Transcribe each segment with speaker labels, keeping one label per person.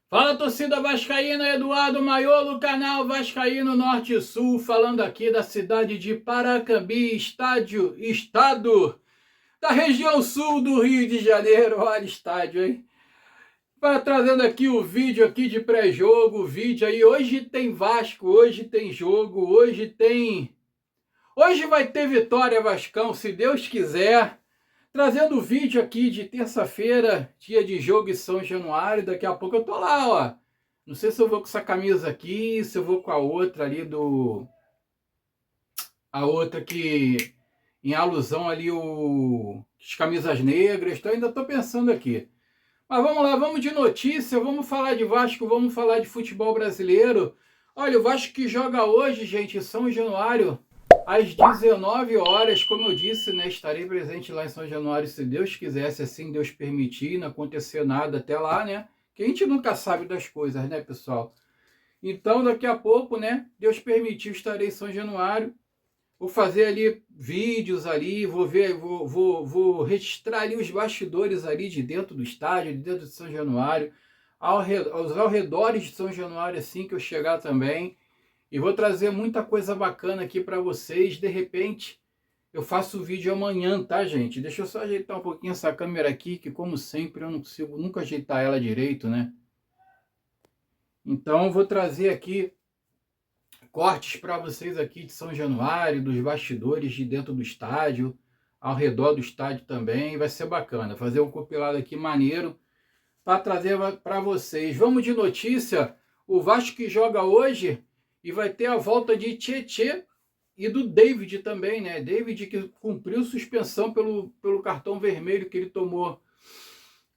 Speaker 1: Fala, torcida vascaína, Eduardo Maiolo, canal Vascaíno Norte e Sul, falando aqui da cidade de Paracambi, estado da região sul do Rio de Janeiro. Olha, estádio, hein? Trazendo aqui o vídeo aqui de pré-jogo, o vídeo aí. Hoje tem Vasco, hoje tem jogo, Hoje vai ter vitória, Vascão, se Deus quiser. Trazendo o vídeo aqui de terça-feira, dia de jogo em São Januário. Daqui a pouco eu tô lá, ó. Não sei se eu vou com essa camisa aqui, se eu vou com a outra ali A outra que... Em alusão ali, as camisas negras. Então ainda tô pensando aqui. Mas vamos lá, vamos de notícia, vamos falar de Vasco, vamos falar de futebol brasileiro. Olha, o Vasco que joga hoje, gente, em São Januário, às 19 horas, como eu disse, né, estarei presente lá em São Januário, se Deus quiser, se assim Deus permitir, não acontecer nada até lá, né? Que a gente nunca sabe das coisas, né, pessoal? Então, daqui a pouco, né, Deus permitir, estarei em São Januário. Vou fazer ali vídeos ali, vou registrar ali os bastidores ali de dentro do estádio, de dentro de São Januário, aos arredores de São Januário assim que eu chegar também. E vou trazer muita coisa bacana aqui para vocês. De repente, eu faço o vídeo amanhã, tá, gente? Deixa eu só ajeitar um pouquinho essa câmera aqui, que como sempre eu não consigo nunca ajeitar ela direito, né? Então, eu vou trazer aqui cortes para vocês aqui de São Januário, dos bastidores de dentro do estádio, ao redor do estádio também. Vai ser bacana fazer um compilado aqui maneiro para trazer para vocês. Vamos de notícia. O Vasco que joga hoje e vai ter a volta de Tietê e do David também, né? David que cumpriu suspensão pelo cartão vermelho que ele tomou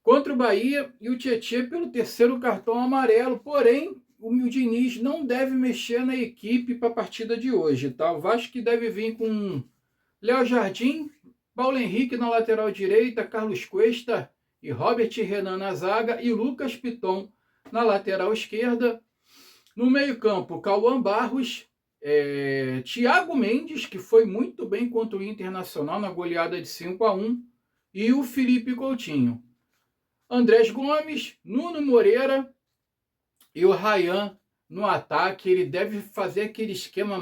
Speaker 1: contra o Bahia, e o Tietê pelo terceiro cartão amarelo. Porém, o Diniz não deve mexer na equipe para a partida de hoje, tá? O Vasco que deve vir com Léo Jardim, Paulo Henrique na lateral direita, Carlos Cuesta e Robert Renan na zaga e Lucas Piton na lateral esquerda. No meio-campo, Cauã Barros, Thiago Mendes, que foi muito bem contra o Internacional na goleada de 5-1, e o Felipe Coutinho. Andrés Gomes, Nuno Moreira e o Ryan no ataque. Ele deve fazer aquele esquema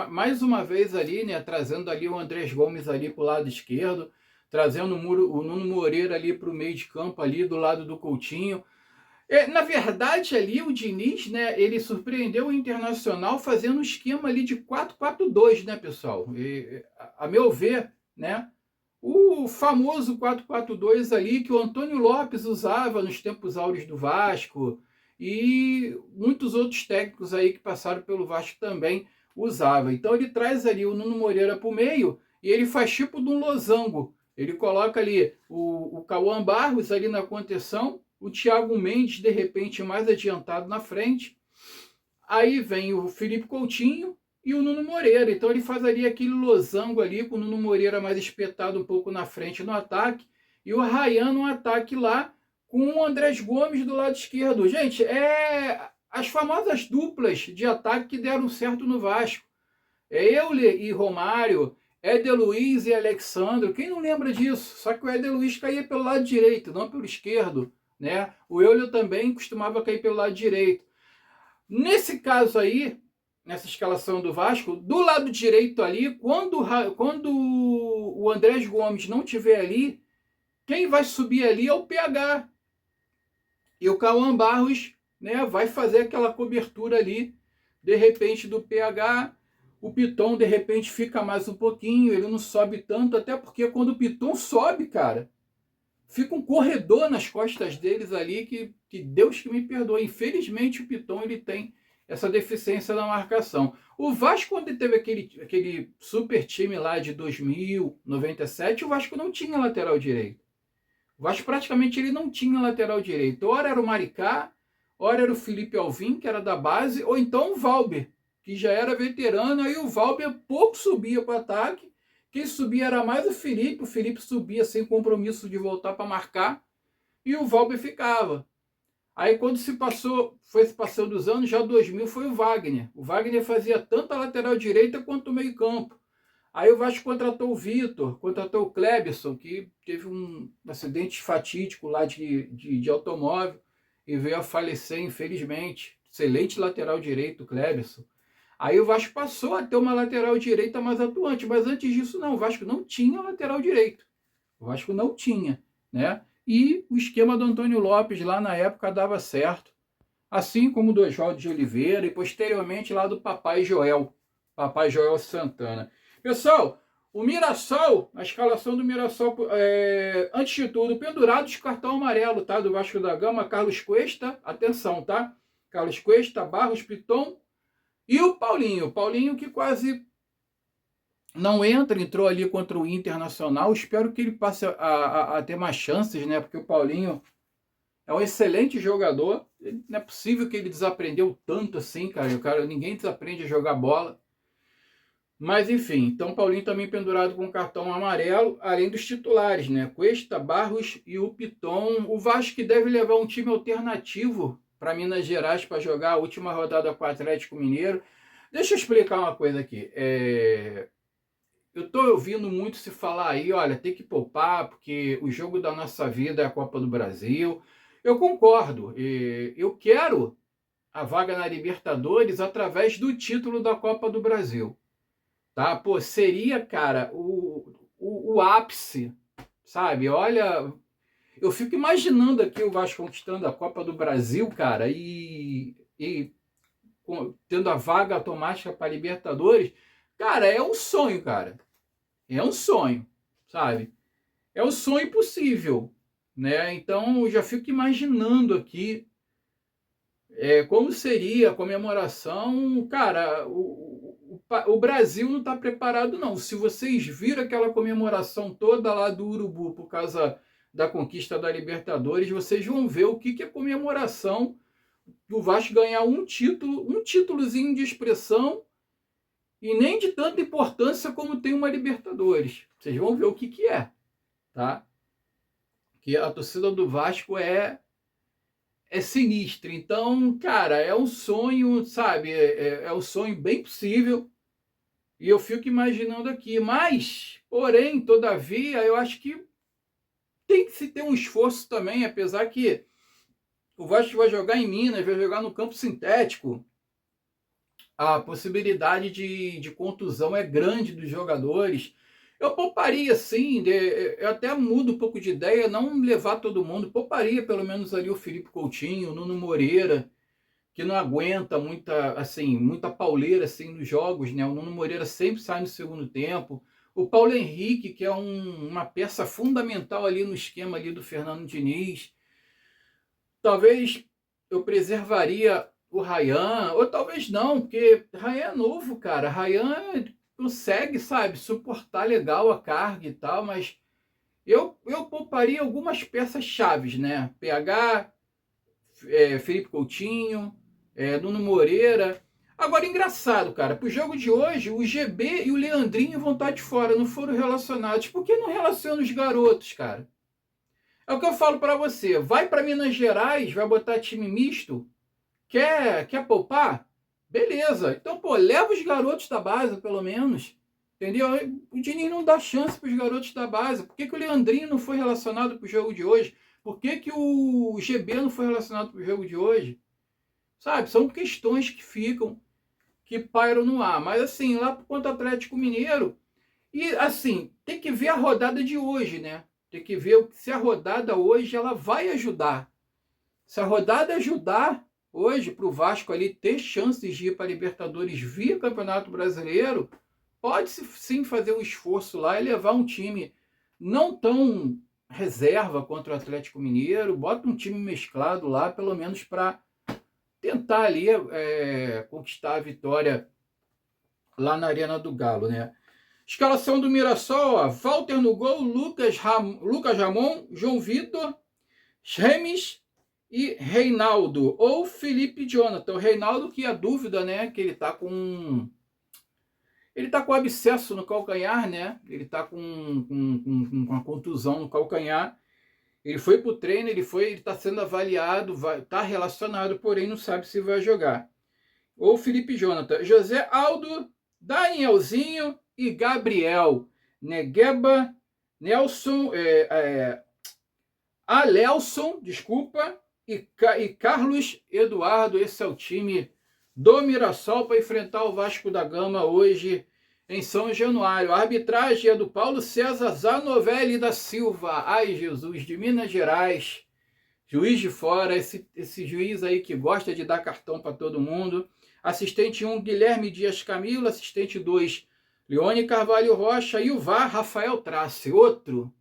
Speaker 1: mais uma vez ali, né? Trazendo ali o Andrés Gomes ali para o lado esquerdo, trazendo o Nuno Moreira ali para o meio de campo ali do lado do Coutinho. Na verdade, ali o Diniz, né, ele surpreendeu o Internacional fazendo um esquema ali de 4-4-2, né, pessoal? A meu ver, né, o famoso 4-4-2 ali que o Antônio Lopes usava nos tempos áureos do Vasco e muitos outros técnicos aí que passaram pelo Vasco também usavam. Então ele traz ali o Nuno Moreira para o meio e ele faz tipo de um losango. Ele coloca ali o Cauã Barros ali na contenção, o Thiago Mendes de repente mais adiantado na frente. Aí vem o Felipe Coutinho e o Nuno Moreira. Então ele faz ali aquele losango ali, com o Nuno Moreira mais espetado um pouco na frente no ataque, e o Ryan no ataque lá, com o Andrés Gomes do lado esquerdo. Gente, as famosas duplas de ataque que deram certo no Vasco. Euler e Romário, Éder Luiz e Alexandre. Quem não lembra disso? Só que o Éder Luiz caía pelo lado direito, não pelo esquerdo, né? O Euler também costumava cair pelo lado direito. Nesse caso aí, nessa escalação do Vasco, do lado direito ali, quando o Andrés Gomes não estiver ali, quem vai subir ali é o PH. E o Cauã Barros, né, vai fazer aquela cobertura ali, de repente, do PH. O Piton, de repente, fica mais um pouquinho, ele não sobe tanto, até porque quando o Piton sobe, cara, fica um corredor nas costas deles ali que Deus que me perdoe. Infelizmente o Piton ele tem essa deficiência na marcação. O Vasco, quando teve aquele super time lá de 2000, 97, o Vasco não tinha lateral direito. O Vasco praticamente ele não tinha lateral direito. Ora era o Maricá, ora era o Felipe Alvim, que era da base, ou então o Valber, que já era veterano. Aí o Valber pouco subia para o ataque. Quem subia era mais o Felipe subia sem compromisso de voltar para marcar, e o Valber ficava. Aí quando foi se passando os anos, já 2000 foi o Wagner. O Wagner fazia tanto a lateral direita quanto o meio campo. Aí o Vasco contratou o Vitor, contratou o Cleberson, que teve um acidente fatídico lá de automóvel, e veio a falecer, infelizmente. Excelente lateral direito, Cleberson. Aí o Vasco passou a ter uma lateral direita mais atuante, mas antes disso não, o Vasco não tinha lateral direito. O Vasco não tinha, né? E o esquema do Antônio Lopes lá na época dava certo, assim como do Oswaldo de Oliveira e posteriormente lá do Papai Joel Santana. Pessoal, o Mirassol, a escalação do Mirassol, antes de tudo, pendurados cartão amarelo, tá? Do Vasco da Gama, Carlos Cuesta, atenção, tá? Carlos Cuesta, Barros, Piton e o Paulinho. Paulinho que quase não entrou ali contra o Internacional. Espero que ele passe a ter mais chances, né? Porque o Paulinho é um excelente jogador. Não é possível que ele desaprendeu tanto assim, cara. Ninguém desaprende a jogar bola. Mas enfim, então Paulinho também pendurado com cartão amarelo, além dos titulares, né? Cuesta, Barros e o Piton. O Vasco que deve levar um time alternativo para Minas Gerais para jogar a última rodada com o Atlético Mineiro. Deixa eu explicar uma coisa aqui. Eu estou ouvindo muito se falar aí, olha, tem que poupar, porque o jogo da nossa vida é a Copa do Brasil. Eu concordo. Eu quero a vaga na Libertadores através do título da Copa do Brasil. Tá? Pô, seria, cara, o ápice, sabe? Olha, eu fico imaginando aqui o Vasco conquistando a Copa do Brasil, cara, e tendo a vaga automática para Libertadores. Cara, é um sonho, cara. É um sonho, sabe? É um sonho possível, né? Então, eu já fico imaginando aqui como seria a comemoração. Cara, o Brasil não está preparado, não. Se vocês viram aquela comemoração toda lá do Urubu por causa da conquista da Libertadores, vocês vão ver o que é comemoração do Vasco ganhar um títulozinho de expressão e nem de tanta importância como tem uma Libertadores. Vocês vão ver o que é, tá? Que a torcida do Vasco é sinistra. Então, cara, é um sonho, sabe? É um sonho bem possível. E eu fico imaginando aqui. Mas, porém, todavia, eu acho que tem que se ter um esforço também, apesar que o Vasco vai jogar em Minas, vai jogar no campo sintético. A possibilidade de contusão é grande dos jogadores. Eu pouparia, sim, eu até mudo um pouco de ideia, não levar todo mundo, pouparia pelo menos ali o Felipe Coutinho, o Nuno Moreira, que não aguenta muita pauleira assim, nos jogos, né? O Nuno Moreira sempre sai no segundo tempo. O Paulo Henrique, que é uma peça fundamental ali no esquema ali do Fernando Diniz. Talvez eu preservaria o Ryan, ou talvez não, porque Ryan é novo, cara. Ryan consegue, sabe, suportar legal a carga e tal, mas eu pouparia algumas peças chaves, né? PH, Felipe Coutinho, Nuno Moreira. Agora, engraçado, cara, pro jogo de hoje, o GB e o Leandrinho vão estar de fora, não foram relacionados. Por que não relaciona os garotos, cara? É o que eu falo para você. Vai para Minas Gerais, vai botar time misto, quer poupar? Beleza. Então, pô, leva os garotos da base, pelo menos. Entendeu? O Diniz não dá chance para os garotos da base. Por que o Leandrinho não foi relacionado para o jogo de hoje? Por que o GB não foi relacionado para o jogo de hoje? Sabe? São questões que pairam no ar. Mas assim, lá contra o Atlético Mineiro, e assim, tem que ver a rodada de hoje, né? Tem que ver se a rodada hoje ela vai ajudar. Se a rodada ajudar hoje para o Vasco ali ter chances de ir para a Libertadores via Campeonato Brasileiro, pode sim fazer um esforço lá e levar um time não tão reserva contra o Atlético Mineiro, bota um time mesclado lá, pelo menos para tentar ali conquistar a vitória lá na Arena do Galo, né? Escalação do Mirassol, ó, Walter no gol, Lucas Ramon, João Vitor, Remes e Reinaldo, ou Felipe Jonathan. O Reinaldo, que é dúvida, né, que ele tá com abscesso no calcanhar, né, ele tá com uma contusão no calcanhar. Ele foi pro treino, ele tá sendo avaliado, tá relacionado, porém não sabe se vai jogar. Ou Felipe Jonathan, José Aldo, Danielzinho e Gabriel, Negueba, Nelson, Alelson, desculpa, e Carlos Eduardo. Esse é o time do Mirassol para enfrentar o Vasco da Gama hoje em São Januário. A arbitragem é do Paulo César Zanovelli da Silva. Ai, Jesus, de Minas Gerais. Juiz de fora, esse juiz aí que gosta de dar cartão para todo mundo. Assistente 1, Guilherme Dias Camilo. Assistente 2, Leone Carvalho Rocha. E o VAR, Rafael Trace. Outro.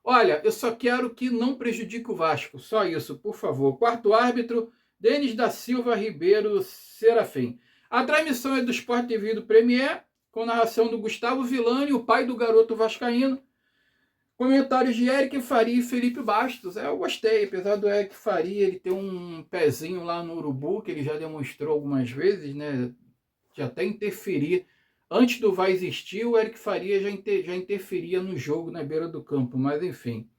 Speaker 1: Olha, eu só quero que não prejudique o Vasco. Só isso, por favor. Quarto árbitro, Denis da Silva Ribeiro Serafim. A transmissão é do Sport TV do Premier, com narração do Gustavo Villani, o pai do garoto vascaíno. Comentários de Eric Faria e Felipe Bastos. Eu gostei, apesar do Eric Faria ele ter um pezinho lá no Urubu, que ele já demonstrou algumas vezes, né? De até interferir. Antes do Vai Existir, o Eric Faria já interferia no jogo na beira do campo, mas enfim.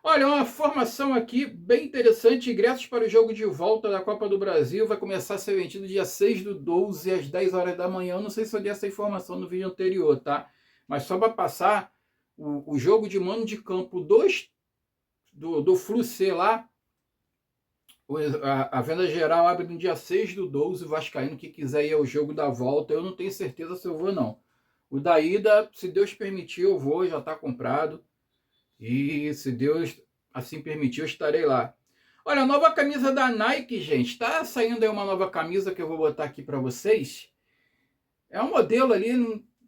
Speaker 1: Olha, uma formação aqui bem interessante. Ingressos para o jogo de volta da Copa do Brasil vai começar a ser vendido dia 6/12 às 10 horas da manhã. Eu não sei se eu dei essa informação no vídeo anterior, tá? Mas só para passar, o jogo de mano de campo do Flu C lá, a venda geral abre no dia 6/12, o vascaíno que quiser ir ao jogo da volta, eu não tenho certeza se eu vou não. O da ida, se Deus permitir, eu vou, já está comprado. E se Deus assim permitir, eu estarei lá. Olha, a nova camisa da Nike, gente. Está saindo aí uma nova camisa que eu vou botar aqui para vocês. É um modelo ali,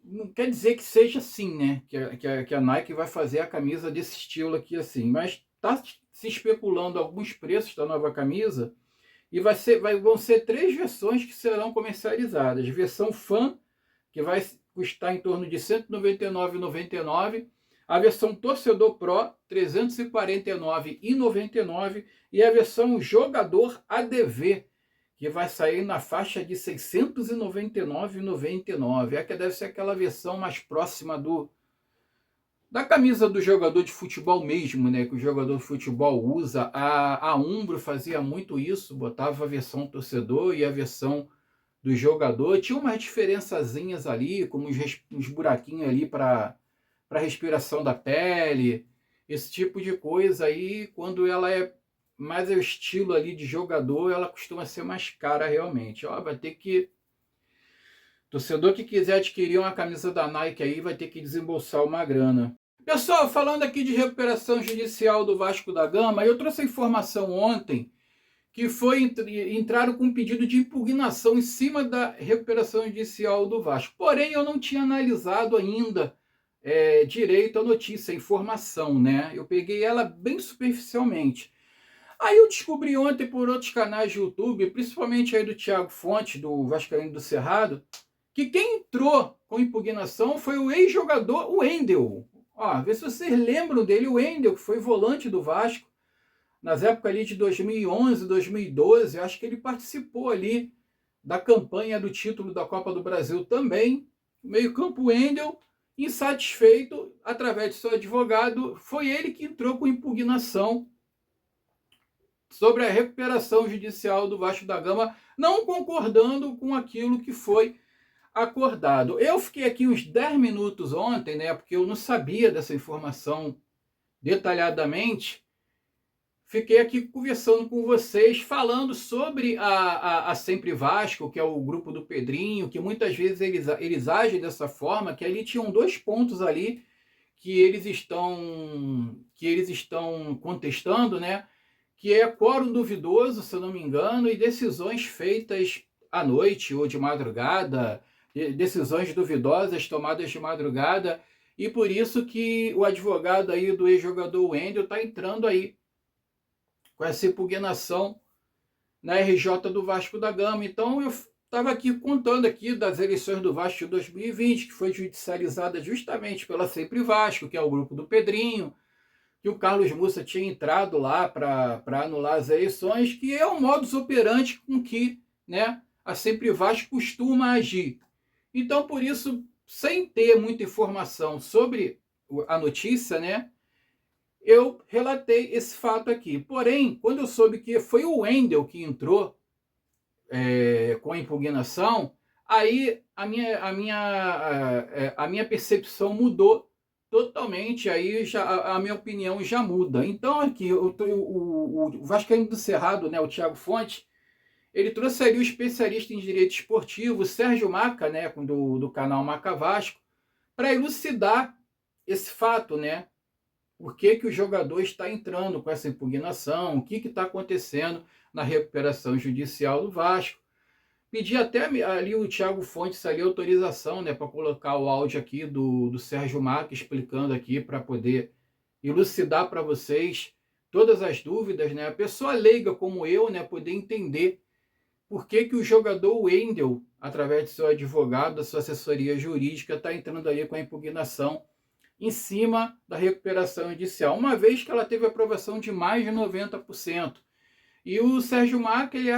Speaker 1: não quer dizer que seja assim, né? Que a Nike vai fazer a camisa desse estilo aqui assim. Mas está se especulando alguns preços da nova camisa. E vão ser 3 versões que serão comercializadas. Versão Fan, que vai custar em torno de R$ 199,99. A versão Torcedor Pro, R$ 349,99. E a versão Jogador ADV, que vai sair na faixa de R$ 699,99. É que deve ser aquela versão mais próxima da camisa do jogador de futebol mesmo, né? Que o jogador de futebol usa. A Umbro fazia muito isso, botava a versão torcedor e a versão do jogador. Tinha umas diferençazinhas ali, como uns buraquinhos ali para respiração da pele, esse tipo de coisa aí. Quando ela é mais o estilo ali de jogador, ela costuma ser mais cara realmente. Ó, vai ter que... Torcedor que quiser adquirir uma camisa da Nike aí vai ter que desembolsar uma grana. Pessoal, falando aqui de recuperação judicial do Vasco da Gama, eu trouxe a informação ontem que entraram com um pedido de impugnação em cima da recuperação judicial do Vasco. Porém, eu não tinha analisado ainda direito a notícia, a informação, né? Eu peguei ela bem superficialmente. Aí eu descobri ontem por outros canais de YouTube, principalmente aí do Thiago Fonte, do Vascaíno do Cerrado, que quem entrou com impugnação foi o ex-jogador Wendel. Ó, vê se vocês lembram dele, o Wendel, que foi volante do Vasco nas épocas ali de 2011, 2012. Acho que ele participou ali da campanha do título da Copa do Brasil também. Meio-campo Wendel, insatisfeito, através de seu advogado, foi ele que entrou com impugnação sobre a recuperação judicial do Vasco da Gama, não concordando com aquilo que foi acordado. Eu fiquei aqui uns 10 minutos ontem, né, porque eu não sabia dessa informação detalhadamente. Fiquei aqui conversando com vocês, falando sobre a Sempre Vasco, que é o grupo do Pedrinho, que muitas vezes eles agem dessa forma, que ali tinham 2 pontos ali que eles estão contestando, né? Que é quórum duvidoso, se eu não me engano, e decisões feitas à noite ou de madrugada, decisões duvidosas tomadas de madrugada, e por isso que o advogado aí do ex-jogador Wendel está entrando aí com essa impugnação na RJ do Vasco da Gama. Então eu estava aqui contando aqui das eleições do Vasco de 2020, que foi judicializada justamente pela Sempre Vasco, que é o grupo do Pedrinho, que o Carlos Mussa tinha entrado lá para anular as eleições, que é o modus operandi com que, né, a Sempre Vasco costuma agir. Então, por isso, sem ter muita informação sobre a notícia, né, eu relatei esse fato aqui. Porém, quando eu soube que foi o Wendel que entrou com a impugnação, aí a minha percepção mudou totalmente, aí já, a minha opinião já muda. Então aqui, o Vascaíno do Cerrado, né, o Thiago Fonte, ele trouxe ali o especialista em direito esportivo, Sérgio Maca, né, do canal Maca Vasco, para elucidar esse fato, né? Por que, que o jogador está entrando com essa impugnação, o que está acontecendo na recuperação judicial do Vasco. Pedi até ali o Thiago Fontes ali autorização, né, para colocar o áudio aqui do Sérgio Maca explicando aqui para poder elucidar para vocês todas as dúvidas, né? A pessoa leiga como eu, né, poder entender por que, que o jogador Wendel, através de seu advogado, da sua assessoria jurídica, está entrando aí com a impugnação em cima da recuperação judicial, uma vez que ela teve aprovação de mais de 90%. E o Sérgio Maca, ele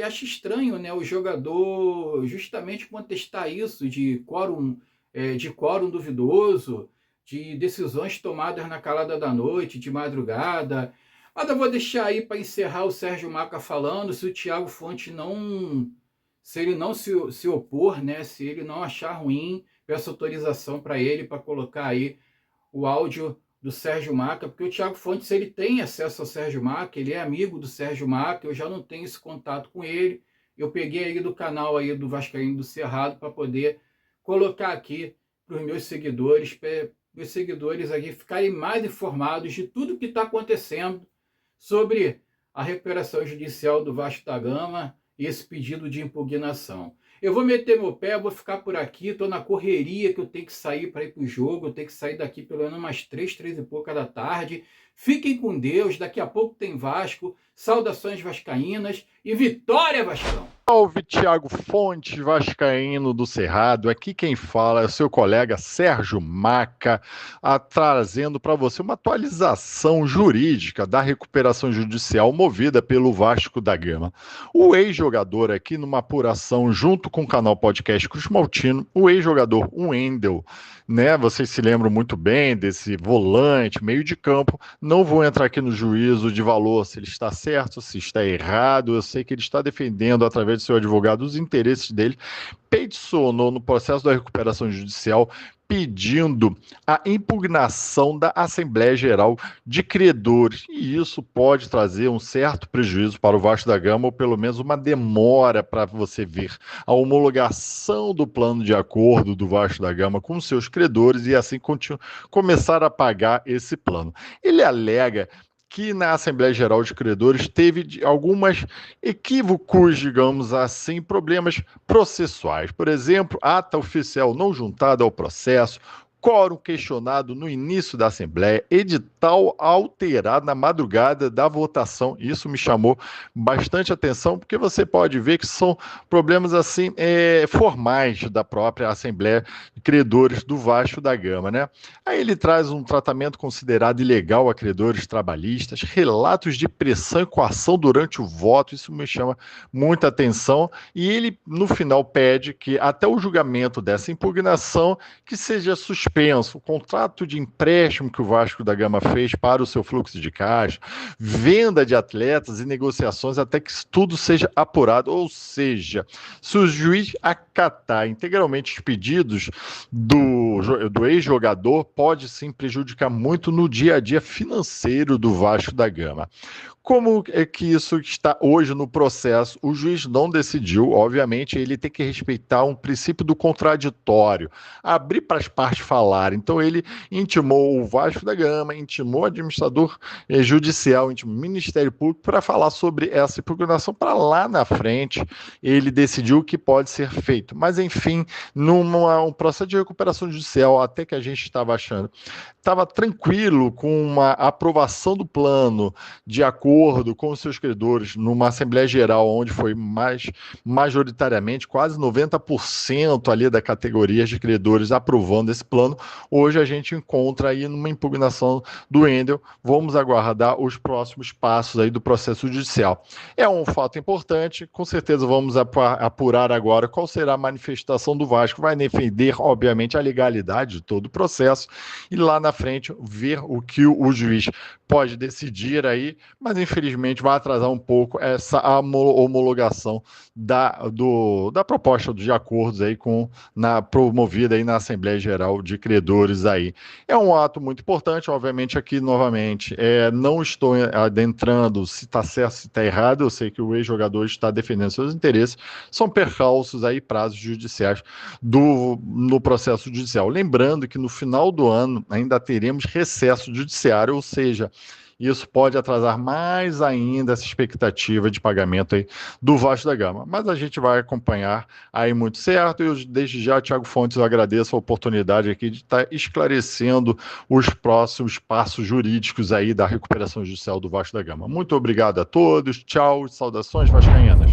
Speaker 1: acha estranho, né, o jogador justamente contestar isso de quórum duvidoso, de decisões tomadas na calada da noite, de madrugada. Mas eu vou deixar aí para encerrar o Sérgio Maca falando, se o Thiago Fonte se ele não se opor, né, se ele não achar ruim, peço autorização para ele para colocar aí o áudio do Sérgio Maca, porque o Thiago Fontes, ele tem acesso ao Sérgio Maca, ele é amigo do Sérgio Maca, eu já não tenho esse contato com ele, eu peguei aí do canal aí do Vascaíno do Cerrado para poder colocar aqui para os meus seguidores aqui ficarem mais informados de tudo que está acontecendo sobre a recuperação judicial do Vasco da Gama e esse pedido de impugnação. Eu vou meter meu pé, vou ficar por aqui, estou na correria que eu tenho que sair para ir para o jogo, eu tenho que sair daqui pelo menos umas 3 e pouca da tarde. Fiquem com Deus, daqui a pouco tem Vasco, saudações vascaínas e vitória, Vascão!
Speaker 2: Salve, Thiago Fonte, vascaíno do Cerrado. Aqui quem fala é o seu colega Sérgio Maca, trazendo para você uma atualização jurídica da recuperação judicial movida pelo Vasco da Gama. O ex-jogador aqui numa apuração junto com o canal Podcast Cruz Maltino, o ex-jogador Wendel, né? Vocês se lembram muito bem desse volante, meio de campo. Não vou entrar aqui no juízo de valor se ele está certo, se está errado. Eu sei que ele está defendendo através de seu advogado os interesses dele, peticionou no processo da recuperação judicial pedindo a impugnação da Assembleia Geral de Credores, e isso pode trazer um certo prejuízo para o Vasco da Gama, ou pelo menos uma demora para você ver a homologação do plano de acordo do Vasco da Gama com seus credores e assim começar a pagar esse plano. Ele alega que na Assembleia Geral de Credores teve algumas equívocos, digamos assim, problemas processuais. Por exemplo, ata oficial não juntada ao processo, quórum questionado no início da Assembleia, edital alterado na madrugada da votação. Isso me chamou bastante atenção, porque você pode ver que são problemas assim formais da própria Assembleia de Credores do Vasco da Gama, né? Aí ele traz um tratamento considerado ilegal a credores trabalhistas, relatos de pressão e coação durante o voto, isso me chama muita atenção, e ele, no final, pede que até o julgamento dessa impugnação que seja suspenso o contrato de empréstimo que o Vasco da Gama fez para o seu fluxo de caixa, venda de atletas e negociações até que tudo seja apurado, ou seja, se o juiz acatar integralmente os pedidos do ex-jogador, pode sim prejudicar muito no dia a dia financeiro do Vasco da Gama. Como é que isso está hoje no processo? O juiz não decidiu, obviamente, ele tem que respeitar um princípio do contraditório, abrir para as partes falarem. Então ele intimou o Vasco da Gama, intimou o administrador judicial, intimou o Ministério Público para falar sobre essa impugnação para lá na frente. Ele decidiu o que pode ser feito. Mas, enfim, um processo de recuperação judicial, até que a gente estava achando, estava tranquilo com uma aprovação do plano de acordo com os seus credores numa Assembleia Geral onde foi majoritariamente quase 90% ali da categoria de credores aprovando esse plano. Hoje a gente encontra aí numa impugnação do Wendel. Vamos aguardar os próximos passos aí do processo judicial. É um fato importante, com certeza vamos apurar agora qual será a manifestação do Vasco. Vai defender, obviamente, a legalidade legalidade de todo o processo e lá na frente ver o que o juiz pode decidir aí, mas infelizmente vai atrasar um pouco essa homologação da proposta de acordos aí promovida aí na Assembleia Geral de Credores aí. É um ato muito importante, obviamente aqui novamente, não estou adentrando se está certo, se está errado, eu sei que o ex-jogador está defendendo seus interesses, são percalços aí, prazos judiciais no processo judicial. Lembrando que no final do ano ainda teremos recesso judiciário, ou seja, isso pode atrasar mais ainda essa expectativa de pagamento aí do Vasco da Gama. Mas a gente vai acompanhar aí muito certo. E eu, desde já, Thiago Fontes, eu agradeço a oportunidade aqui de estar esclarecendo os próximos passos jurídicos aí da recuperação judicial do Vasco da Gama. Muito obrigado a todos. Tchau. Saudações vascaínas.